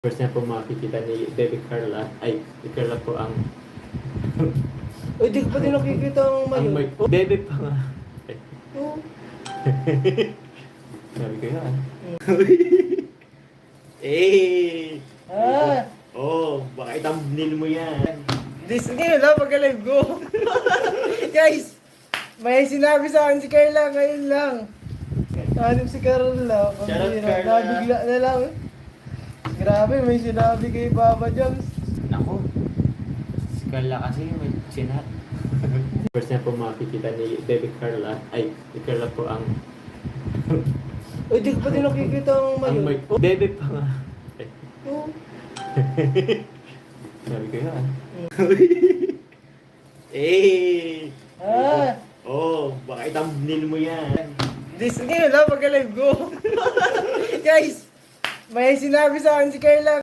First na po makikita ni Baby Carla, ay, si Carla po ang, Uy, di ko pa din nakikita ang ang mayo. may, Baby pa nga. Oh. Sabi ko yan. Eh! Oh, baka itambling mo yan. This ngayon lang pagka-live ko. Guys, may sinabi sa akin si Carla ngayon lang. Hanip si Carla. Shoutout, Carla. Nabigla na lang. Grabe, may sinabi kay Papa Joms. Nako, si Carla kasi may sinat. First na po makikita ni Baby Carla, ay, si Carla po ang, Uy, di ko pa din nakikita ang ang mayo. may, Baby pa nga. Oh. Sabi ko yan. Eh! Oh, baka itambling mo yan. This ngayon lang pagka-live ko. Guys, may sinabi sa akin si Carla.